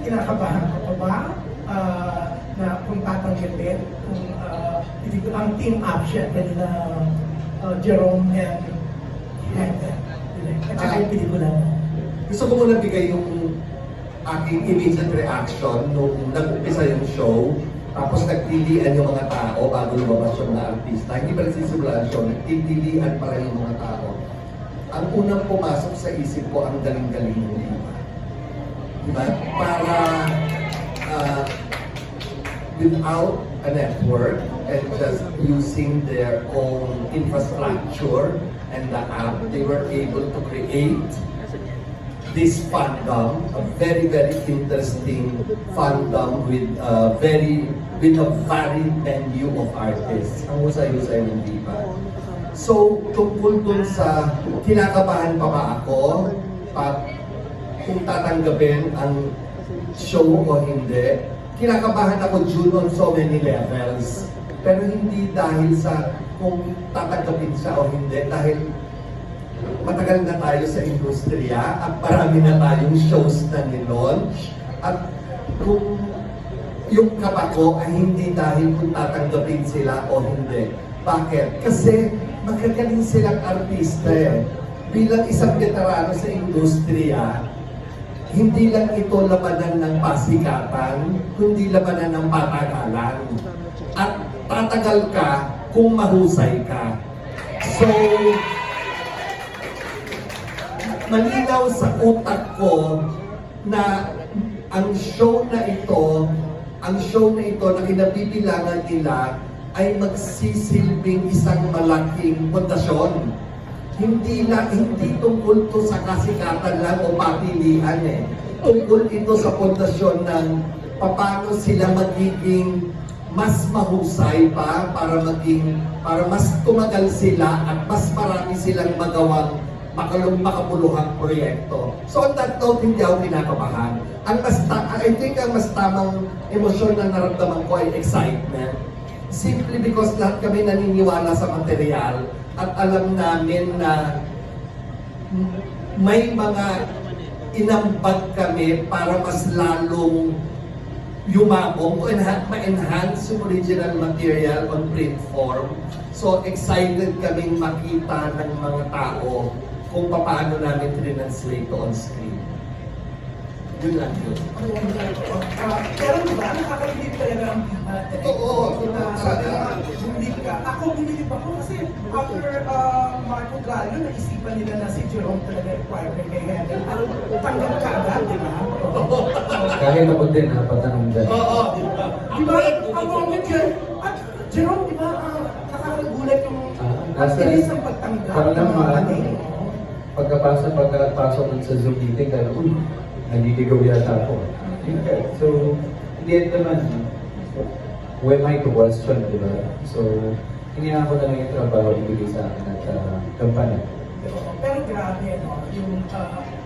kinakabahan ka pa ba na kung tatanggapin kung ang team up siya kanina Jerome and Hector at saka yung pelikula mo? Gusto ko muna bigay yung aking immediate reaction nung nag-umpisa yung show, tapos nagtilian yung mga tao bago lumabas yung mga artista. Hindi pa nagsisimula ang show, nagtilian pa rin yung mga tao. Ang unang pumasok sa isip ko, ang galing-galing ng iba. Diba? Para without a network and just using their own infrastructure and the app, they were able to create this fandom, a very, very interesting fandom with a varied menu of artists. Ang husay-husay ng diba. So, tungkol dun sa kinakabahan pa ba ako kung tatanggapin ang show o hindi, kinakabahan ako due on so many levels. Pero hindi dahil sa kung tatanggapin siya o hindi, dahil matagal na tayo sa industriya at marami na tayong shows na ni-launch. At kung yung kaba ko ay hindi dahil kung tatanggapin sila o hindi. Bakit? Kasi magagaling silang artista eh. Bilang isang veterano sa industriya, hindi lang ito labanan ng pasikatan, kundi labanan ng patagalan. At tatagal ka kung mahusay ka. So, malinaw sa utak ko na ang show na ito na kinabibilangan nila ay magsisilbing isang malaking pundasyon. Hindi tungkol to sa kasikatan lang o papilian eh. Tungkol ito sa pundasyon ng paano sila magiging mas mahusay pa para mas tumagal sila at mas marami silang magawang makapuluhang proyekto. So on that note, hindi ako kinakabahan. I think ang mas tamang emosyon na naramdaman ko ay excitement. Simply because lahat kami naniniwala sa material at alam namin na may mga inambag kami para mas lalong yumabong o ma-enhance yung original material on print form. So excited kaming makita ng mga tao kung paano namin translate on screen. Yun lang yun. Pero diba, nakakabilib talaga ang Oo. bumilib ka. Ako bumilib ako kasi after Marco Gallo, naisipan nila na si Jerome talaga required kay Henry. Tanggap ka agad, di ba? Kaya na po din, patanong dyan. Oo, di ba? Di ba, ang moment yun, at Jerome, di ba, nakakagulat yung ang bilis ng pagtanggap. Parang naman, pagkapasok ng sa Zoom meeting, kaya, naliligaw yata ako. So, hindi naman, who am I to question, di ba? So, hinihangan ko na lang yung trabaho ibigay sa akin at kampanya. Pero grabe, no? Yung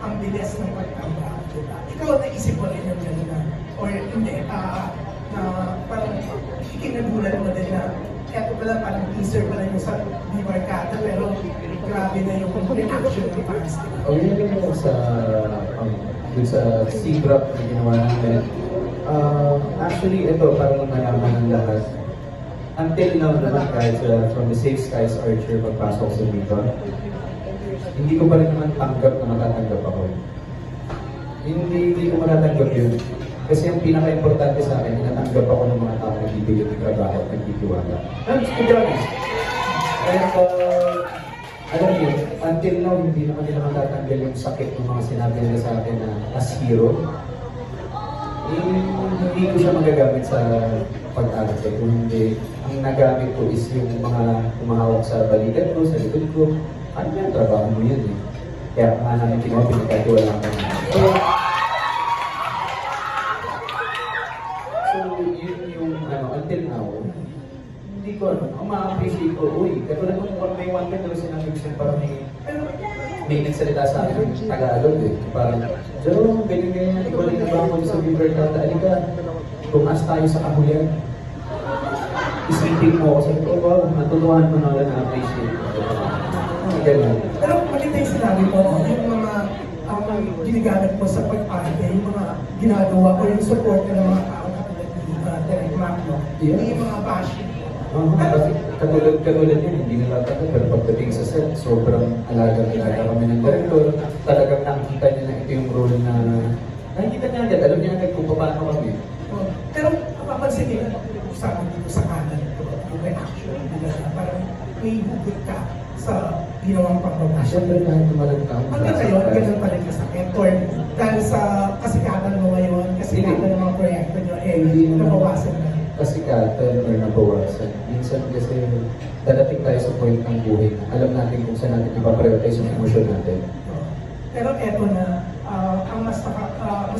ang bilis ng pagtanggap, di ba? Ikaw naisip mo rin yung ganun na, or hindi, na parang ikinagulat mo din na eto pala parang teaser pala yung sa Bibarkada, pero grabe na yung reaction ng fans. O yun yung sa C-Drop na ginawa namin. Actually, ito parang mayaman ng lahat. Until now naman, kahit from the Safe Skies Archer pagpasok sa dito, hindi ko pa rin naman tanggap na matatanggap ako. Hindi ko matatanggap yun. Kasi ang pinaka-importante sa akin, natanggap ako ng mga tao na bibigyan ng trabaho at nagtitiwala. To be honest. Kaya alam niyo, until now, hindi naman nila matatanggal yung sakit ng mga sinabi nila sa akin na as hero. Hindi ko siya magagamit sa pag-arte. Kung hindi, ang nagamit ko is yung mga kumahawak sa balikat ko, sa likod ko. Ano yan? Trabaho mo yan eh. Kaya nga namin pinagkatiwalaan ko. So, yun yung until now, hindi ko ma-appreciate ko, katulad kung may one time daw sinabi ko parang may nagsalita sa akin ng Tagalog eh. Parang, Jerome, ganyan, ikaw rin nabangon sa Bibarkada, alika, tumas tayo sa kahuyan. Isipin mo ako, sabi ko, wow, natulungan mo na na-appreciate ko. Ganun. Pero maganda yung sinabi mo, yung mga ginagamit mo sa pag-arte, yung mga ginagawa o yung support ng mga tao katulad ni Direk Mac, no? Yeah. Hindi yung mga bashing. Kasi katulad yun, hindi nila tayo, pero pagdating sa set, sobrang alaga kami ng director. Talagang nakikita niya na ito yung role na nakikita niya agad, alam niya agad kung paano kami. Oh, pero mapapansin nila, usapan dito sa kanan, yung reaction nila na parang may hugot ka sa ginawang pagbabash. Siyempre kahit tumalag ka. Hanggang ngayon, ganun pa rin kasakit. Or dahil sa kasikatan mo ngayon, kasikatan ng mga proyekto nyo, Hindi naman. nabawasan na. Kasikatan or nabawasan. Minsan kasi dadating tayo sa point ng buhay na alam natin kung saan natin ipaprioritize yung emosyon natin. Oh. Pero eto na, ang mas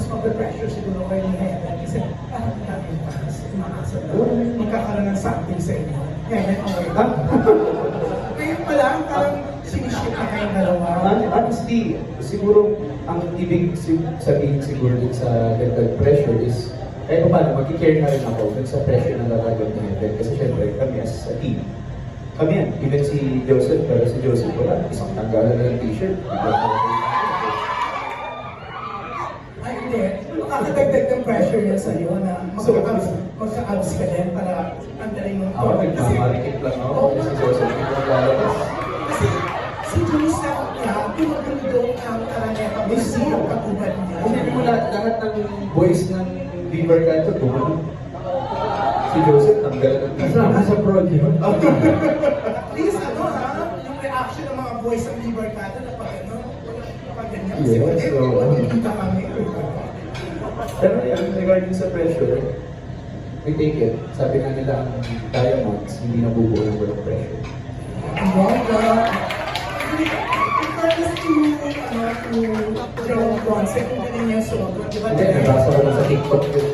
mag-pressure siguro kayo ni Heaven kasi parang natin umaasa na magkakaroon ng something sa inyo. Heaven, okay ba? Ngayon pa lang, parang siniship na kayong dalawa. Honestly, siguro ang ibig sabihin siguro din sa mental pressure is kahit pa paano, mag-care na rin ako dun sa pressure na natagot ni Heaven. Kasi syempre, kami as a team. Kami yan, even si Joseph, pero si Joseph wala, isang tanggalan na ng t-shirt. Ay, hindi. Makakadagdag ng pressure yan sa'yo na magka-abs ka din para andarin mo. Ako, nagmamarikit lang ako kasi si Joseph hindi ko naglalabas. Kasi si Jules na niya, tumagundong ang Araneta Museum katubad niya. Hindi mo lahat ng boys ng Beaver Canto, tumanon. Si Joseph, tanggalan ng t-shirt. Kasama sa project. At least ano ha, yung reaction ng mga boys ng Liber Kata na pag ano, pag ganyan. Kasi Yes, so, kita kami. Pero yan, regarding sa pressure, we take it. Sabi nga nila, ang diamonds, hindi nabubuo ng walang pressure. In fairness to Jerome Concept, kung ganyan niya suot, di ba? Hindi, nabasa ko lang sa TikTok yun.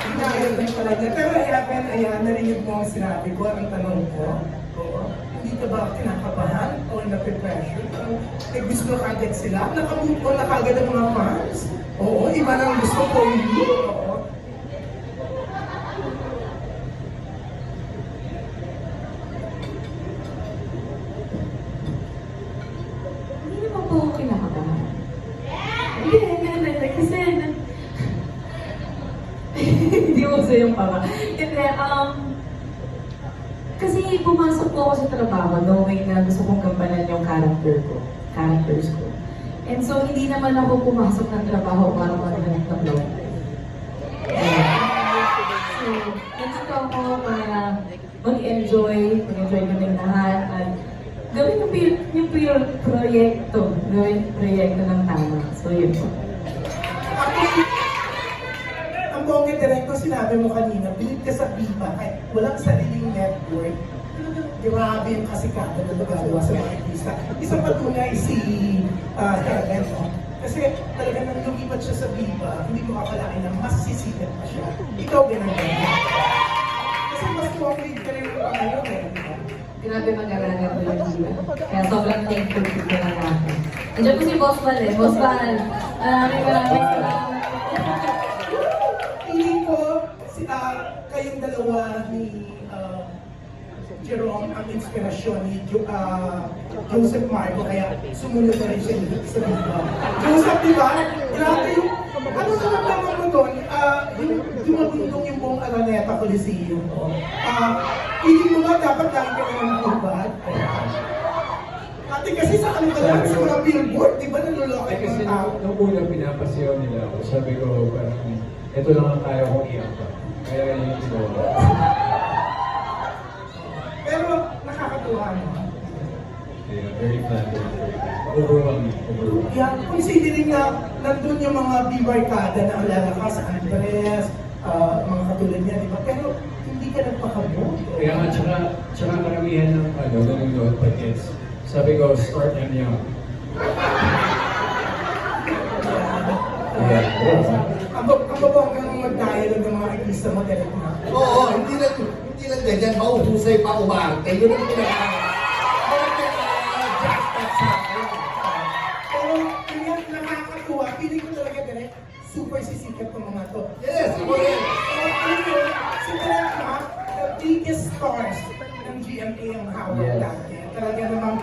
Hinayos din pala niya. Pero Evan, ayan, narinig mo ang sinabi ko, ang tanong ko. Oo. Hindi ka ba kinakabahan o nape-pressure? Gusto na kagad sila? Nakamove on na kagad ang mga fans? Oo, iba nang gusto ko hindi. Oo. Hindi naman po ako kinakabahan. Hindi, kasi hindi mo gusto yung pama. Hindi, kasi pumasok po ako sa trabaho knowing na gusto kong gampanan yung characters ko. And so, hindi naman ako pumasok ng trabaho para maghanap ng love. So, nandito ako para mag-enjoy kami lahat, at gawin yung proyekto ng tama. So, yun po. Ang bongga direkto, sinabi mo kanina, bilib ka sa Viva, kahit walang sariling network, grabe yung kasikatan na nagagawa sa mga artista. Isang patunay si Heaven, no? Kasi talaga nang lumipat siya sa Viva, hindi mo akalain na mas sisikat pa siya. Ikaw ganun ba? Kasi mas tuwang-lead ka rin pa ngayon eh. Grabe mag-araga po yung Viva. Kaya sobrang thankful po ko lang ako. Andiyan po si Boss Val eh. Boss Val, maraming salamat. Feeling ko, kayong dalawa ni Jerome ang inspirasyon ni Joseph Marco, kaya sumunod na rin siya sa Viva. Joseph, di ba? Grabe yung, ano sa naman mo doon? Yung dumagundong yung buong Araneta Coliseum. Feeling mo ba dapat lagi ka naman nakubad? Ate kasi sa ano ka lang, sa mga billboard, di ba naluloko Ay, kasi yung tao? nung una pinapasiyaw nila ako, sabi ko parang ito lang ang kaya kong iyak. Kaya yun yung ginawa. Pero nakakatuwa naman. Yeah, very flattering. Overwhelming. Yeah, considering na nandun yung mga bibarkada na ang lalakas, Andres, mga katulad niya, di ba? Pero hindi ka nagpakabot. Kaya nga, tsaka karamihan ng nanonood pa kids. Sabi ko, start them young. Ang babongga ng mag-dialogue ng mga artista mo, direct na. Oo, hindi lang ganyan, mauhusay pa umarte. Yun ang pinaka-jackpot sa akin. Pero kaya nakakatuwa, feeling ko talaga direct, super sisikat ng mga to. Yes, ako rin. Alam mo, si Direct Mac, the biggest stars ng GMA ang hawak Yes. dati. Talaga namang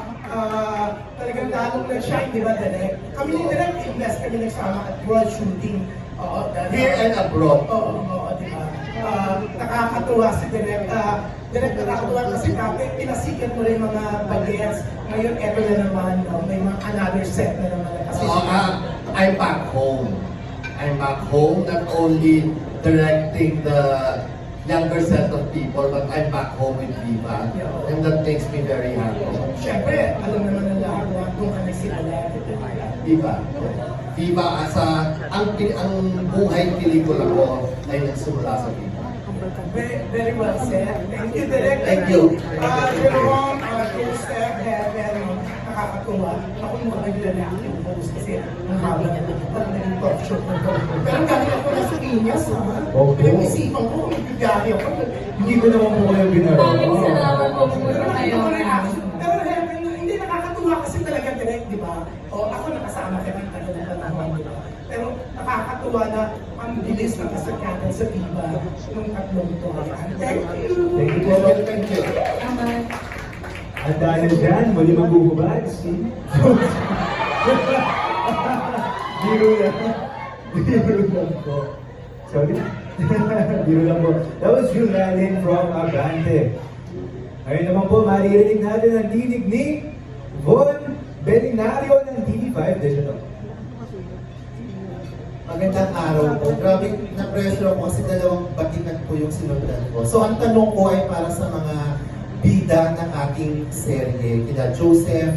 talagang lalong nag-shine, di ba, Direk? Kami ni Direk, imbes kami nagsama at world shooting. Oo, Here and abroad. Oo, di ba? Nakakatuwa si Direk. Direk, nakakatuwa kasi dati, pinasikat mo rin mga bagets. Ngayon, eto na naman, may mga another set na naman. Kasi, I'm back home. I'm back home, not only directing the younger set of people, but I'm back home with Viva. And that makes me very happy. syempre, alam naman ng lahat na doon ka nagsimula. Viva. Viva, ang buhay pelikula ko ay nagsimula sa Viva. Very well said. Thank you, Direk. Thank you. Jerome, Joseph, very nakakatuwa. Ako yung mga naglalaki yung host kasi ang haba na naging talk show na to. Pero galing ako na sa Piñas, ha? Opo. Pinag-isipan ko, magbigahe ako. Hindi ko naman po kayo ginagawa. Maraming salamat po pumunta kayo. Pero Heaven, hindi nakakatuwa kasi talaga Direk, di ba? O ako nakasama ka ng tagal na panahon, di ba? Pero nakakatuwa na ang bilis ng kasagatan sa Viva nung tatlong to. Thank you! Thank you po. Thank you. Salamat. At dahil dyan, muli magbubugbad si... Biro lang. Biro lang po. Sorry? Biro lang po. That was Julian from Abante. Ngayon naman po, maririnig natin ang tinig ni Von Belinario ng TV5 Digital. Magandang araw po. Grabe, na-pressure ako kasi dalawang batikan po yung sinundan ko. So, ang tanong ko ay para sa mga bida ng ating serye, kina Joseph,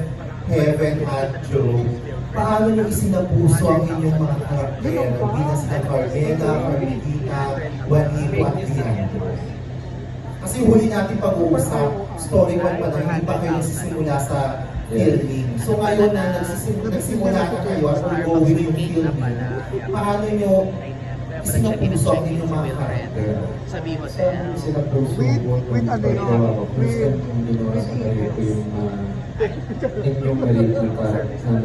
Heaven at Joe. Paano nyo isinapuso ang inyong mga karakter bilang sila Carmela, Carmelita, Juanito at Leandro? Kasi huli natin pag-uusap, story one pa na hindi pa kayo nagsisimula sa filming. So ngayon na nagsimula na kayo at ongoing yung filming, paano nyo isinapuso ang inyong mga karakter? Sinapuso ko yung paggawa ko. First time kong ginawa sa kayo ko yung inyong maliit na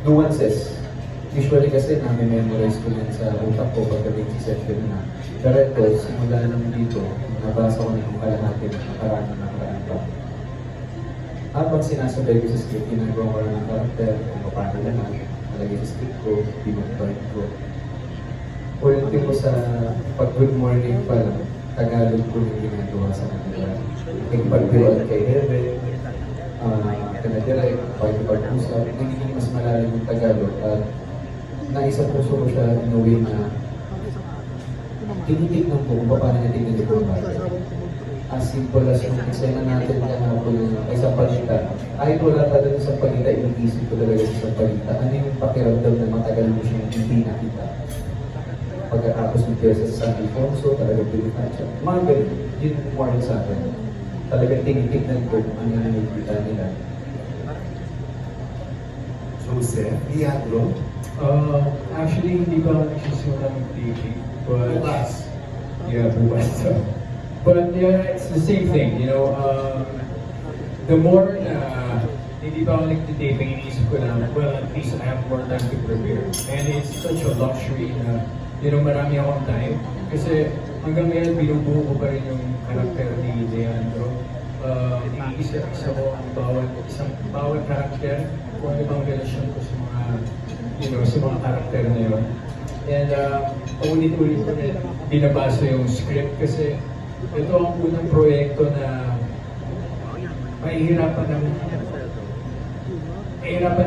nuances. Usually kasi na-memorize ko yan sa utak ko pagdating sa session na. Pero ito, simula lang dito, nabasa ko na yung kalahati ng nakaraan pa. Habang sinasabay ko sa script, ginagawa ko lang ng karakter, kung paano naman, nalagay sa script ko, pinag-point ko. Ulitin ko sa pag-good morning pa lang, Tagalog ko yung ginagawa sa kanila. Nagpagbiruan kay Heaven, kanadirect, pag-usap, nagiging mas malalim yung Tagalog at naisapuso ko siya in a way na tinitignan ko kung paano niya tignan yung bata. As simple as yung eksena natin na po yung isang palita. Kahit wala pa doon sa palita, inisip ko talaga sa isang palita. Ano yung pakiramdam na matagal mo siyang hindi nakita? Pagkatapos ng pyesa sa San Alfonso, talagang pilihan siya. Mga ganun, yun more sa akin. Talagang tinitignan ko kung ano yung nakikita nila. Joseph, Leandro, Actually, hindi pa ako nagsisimula ng TV. But, Bukas. yeah, bukas. But yeah, it's the same thing, you know. The more na hindi pa ako nagtitaping, iniisip ko lang, well, at least I have more time to prepare. And it's such a luxury na, you know, marami akong time. Kasi hanggang ngayon, binubuo ko pa rin yung karakter ni Leandro. Iniisa-isa ko ang bawat karakter, kung ano bang relasyon ko sa mga, you know, sa mga karakter na yun. And ulit-ulit ko rin binabasa yung script kasi ito ang unang proyekto na mahihirapan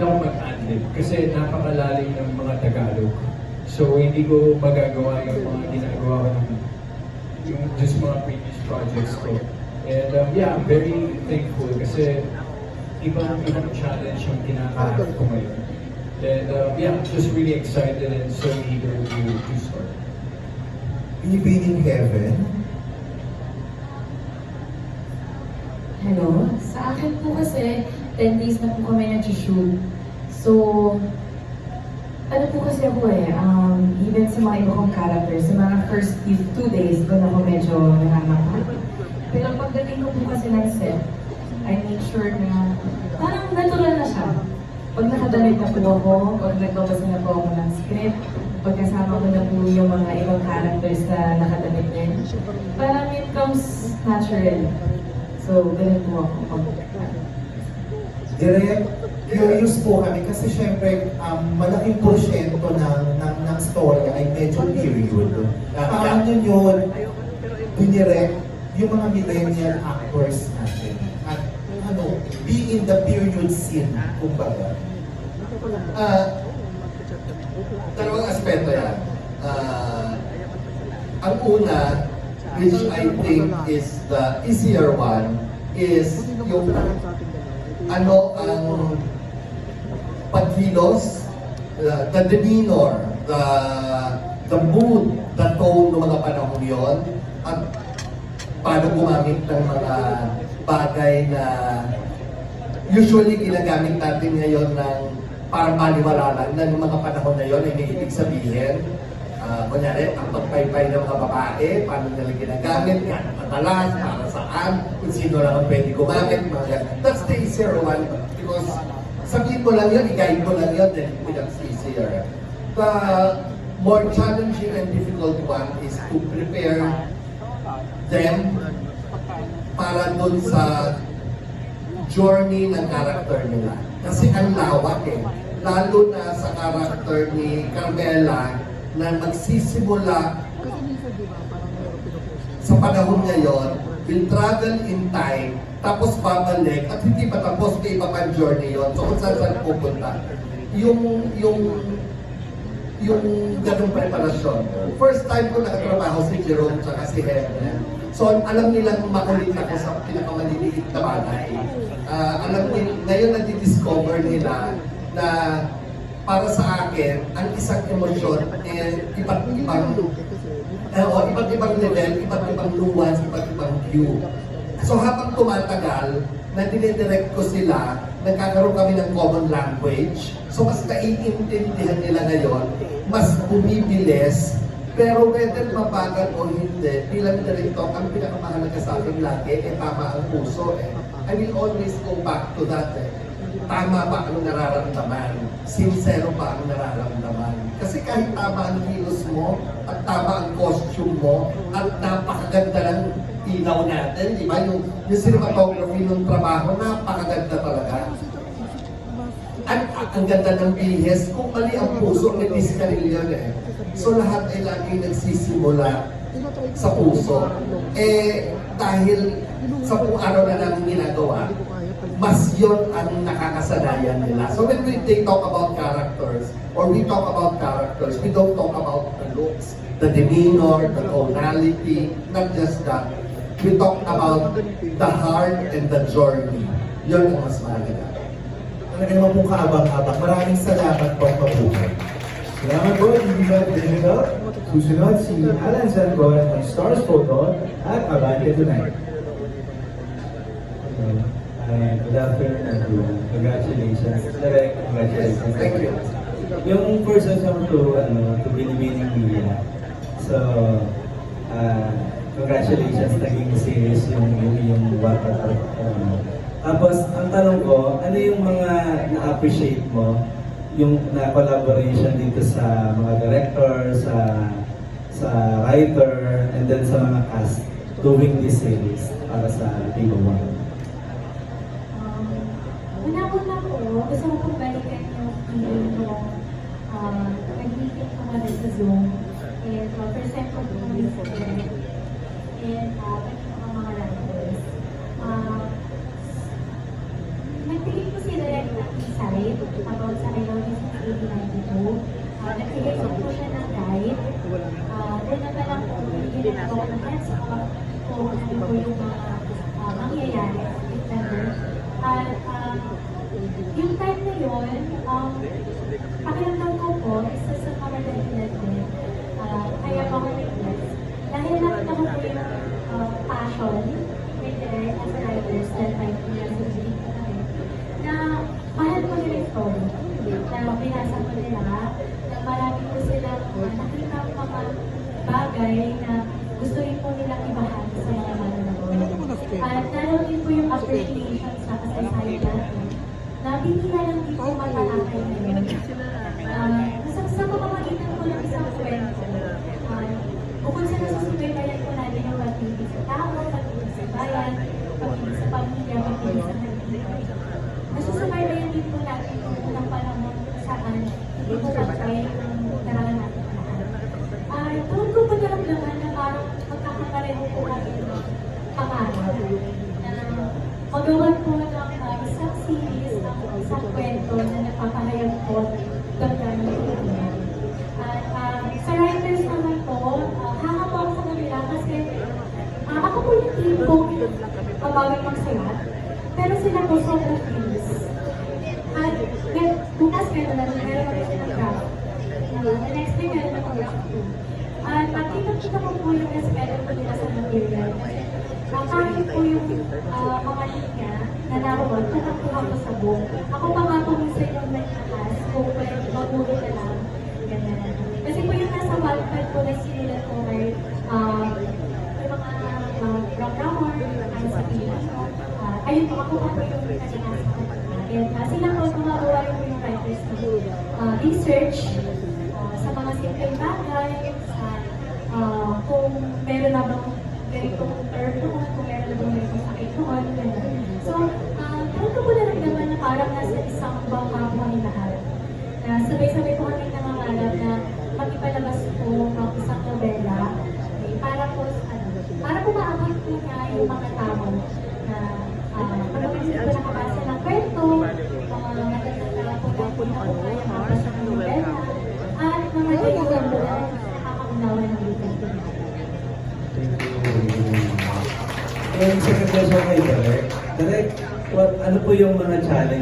ako mag-adlib kasi napakalalim ng mga Tagalog. So hindi ko magagawa yung mga ginagawa ko ng yung just mga previous projects ko. And yeah, I'm very thankful kasi ibang challenge yung kinakaharap ko ngayon. And yeah, I'm just really excited and so eager to start. Binibining Heaven, Hello? Sa akin po kasi, 10 days na po kami nag-shoot. So, ano po kasi ako even sa mga iba kong characters, sa mga first 2 days, doon ako medyo nangangapak. Pero pagdating ko po kasi ng set, I make sure na parang natural na siya. Pag nakadamit na po ako, pag nagbabasa na po ako ng script, pagkasama ko na po yung mga ibang characters na nakadamit din, parang it comes natural. So, ganun po ako. Direct, curious po kami kasi syempre malaking porsyento ng story ay medyo period. Paano yun dinirect yung mga millennial actors natin? At ano, be in the period scene, kumbaga. Dalawang aspeto yan. Ang una, which I think is the easier one, is yung ano ang pagkilos, the demeanor, the mood, the tone ng mga panahon yon, at paano gumamit ng mga bagay na usually ginagamit natin ngayon ng parang paniwala lang na ng mga panahon na yon ay may ibig sabihin. Kunyari, ang pagpaypay ng mga babae, paano nila ginagamit, gano'ng madalas, para saan, kung sino lang ang pwede gumamit, mga ganun. That's the easier one because sabihin mo lang yun, i-guide mo lang yun, then it becomes easier. The more challenging and difficult one is to prepare them para dun sa journey ng character nila. Kasi ang lawak eh. Lalo na sa character ni Carmela na magsisimula sa panahon ngayon, will travel in time, tapos babalik, at hindi pa tapos, may iba pang journey yon. So kung saan pupunta. Yung ganung preparasyon. First time ko nakatrabaho si Jerome tsaka si Helen. So alam nilang makulit ako sa pinakamaliliit na bagay. Alam nila, ngayon nadi-discover nila na para sa akin, ang isang emosyon ay iba't ibang level, iba't ibang nuance, iba't ibang view. So habang tumatagal, na dinidirect ko sila, nagkakaroon kami ng common language. So mas naiintindihan nila ngayon, mas bumibilis, pero whether mabagal o hindi, bilang director, ang pinakamahalaga sa akin lagi, tama ang puso eh. I will always go back to that eh. Tama ba ang nararamdaman? Sincero ba ang nararamdaman? Kasi kahit tama ang kilos mo, at tama ang costume mo, at napakaganda ng ilaw natin, di ba? Yung cinematography ng trabaho, napakaganda talaga. Ang ganda ng bihis, kung mali ang puso, may diskaril yun eh. So lahat ay lagi nagsisimula sa puso. Dahil sa kung araw na namin ginagawa, mas yon ang nakakasanayan nila. So when we talk about characters, or we talk about characters, we don't talk about the looks, the demeanor, the tonality, not just that. We talk about the heart and the journey. Yun ang mas mahalaga. Talaga naman pong kaabang-abang. Maraming salamat po at mabuhay. Salamat po, hindi ba digital? Susunod si Alan Sanbon ng Stars Photo at Abante Tonight. Good afternoon everyone. Congratulations. Direct, congratulations. Thank you. Yung first song to Binibining Media. So, congratulations. Naging series yung Water. Tapos, ang tanong ko, ano yung mga na-appreciate mo yung na-collaboration dito sa mga director, sa writer, and then sa mga cast doing this series para sa Table 1? Una-una po, gusto ko pong balikan yung feeling nung nag-meeting ko kami sa Zoom. And first time ko po yung and balik ko ang mga writers. Nagtigil ko si Direct ng insight about sa Ilonis 1892. Nagtigil ko po siya ng guide. Then na lang po, bigyan ako ng heads up kung ano po yung mga mangyayari sa September. At yung time na yun, pakiramdam ko po, isa sa mga dahilan din, kaya ako nag-bless. Dahil nakita ko po yung passion with Direct as writers that time po na sa na mahal ko nila yung story. Na binasa ko nila, na marami ko sila nakita ko mga bagay na gusto rin po nilang ibahagi sa mga manonood. At naroon din po yung appreciation sa kasaysayan natin na bihira lang dito matalakay ngayon. Sa pamamagitan ko ng isang kwento, bukod sa nasusubaybayan ko natin yung pag-ibig sa tao, pag-ibig sa bayan, pag-ibig sa pamilya, pag-ibig sa kaibigan. Nasusunod sila po sobrang feels. At bukas meron na meron silang draft. The next day meron na draft 2. At makikita ko po yung respeto po nila sa material. Kahit po yung mga linya na naroon, tumaktuha po sa book. Ako pa nga po minsan yung nagtakas kung pwede mabuti na lang. Ganyan. Kasi po yung nasa Wattpad po na sinulat ko ay yung mga programmer, ay sa Pilas. Ayun po, ako pa po yung nagtakas ko. And sila po gumagawa po yung writers na research sa mga simpleng bagay, sa kung meron na bang ganitong term doon, kung meron na bang ganitong sakit doon, gano'n. So, parang ko na naman na parang nasa isang bangka po kami lahat. Na sabay-sabay po kami nangangalap na magipalabas po ng isang novela. Okay, para po, para po maabot po niya yung mga tao na parang hindi po nakabasa ng kwento, mga magandang po na po na po kaya mabasa ng novela, at mga kaibigan po na nakakaunawa ng living. Yung second question kay Direk, ano po yung mga challenge